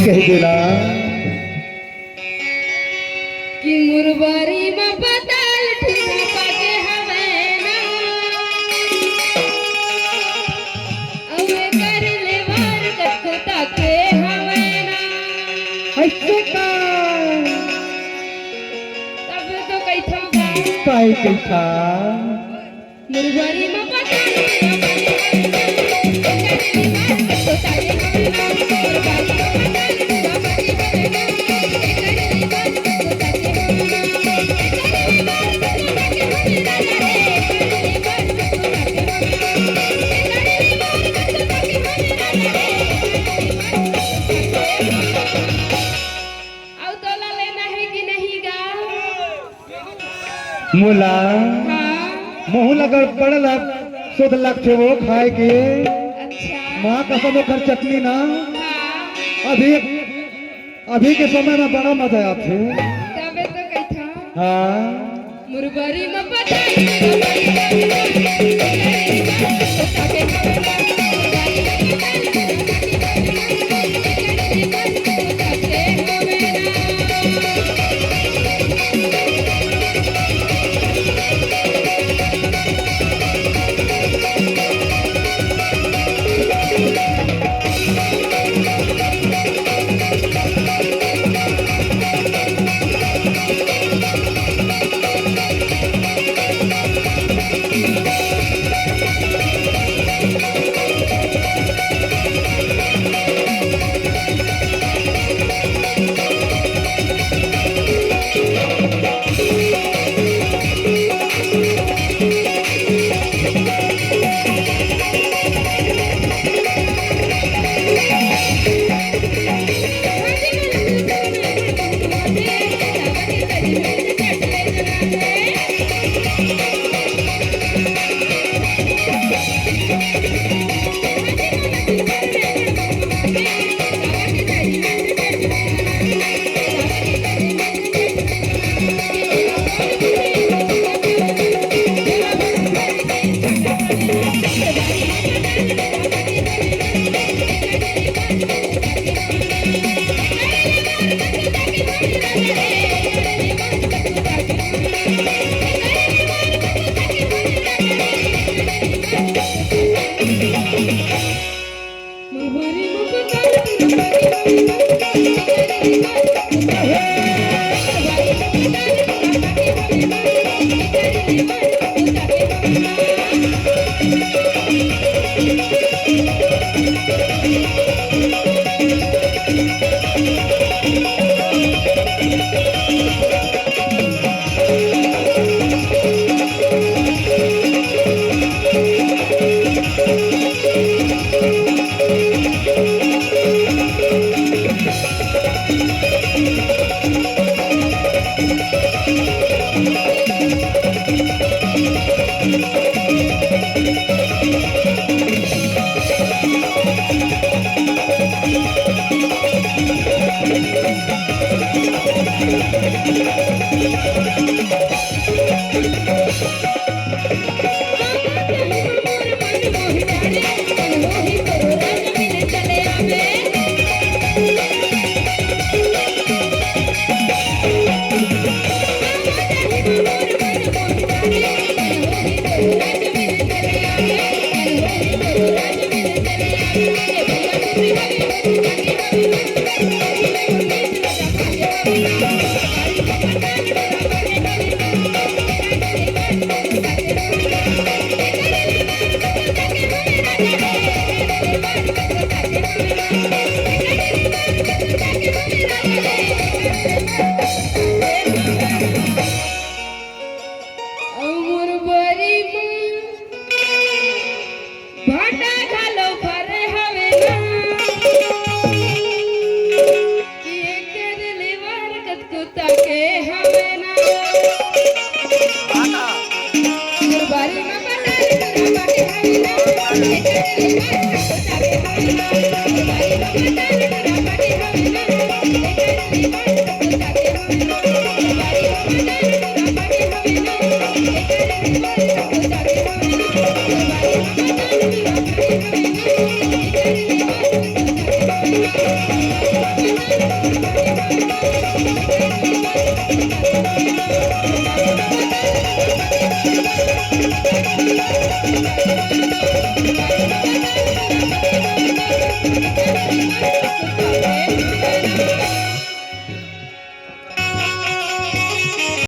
कह देना कि मुरबारी में बदल ठुना पाके हमें ना अवे कर ले वार कत्तो ताके हमें ना ऐसे का तब तो कैठा बा काहे कैठा मुरबारी में बदल ठुना पाके हमें ना कर ले वार कत्तो ताके हमें ना मुरबारी में बदल ठुना पाके हमें ना कर ले वार कत्तो ताके हमें ना मुला मुँह लगर पड़ल शुद्ध लग थे वो खाए के माँ कसम कर चटनी ना अभी अभी के समय में बड़ा मजा आते हाँ मुरबारी में Thank you.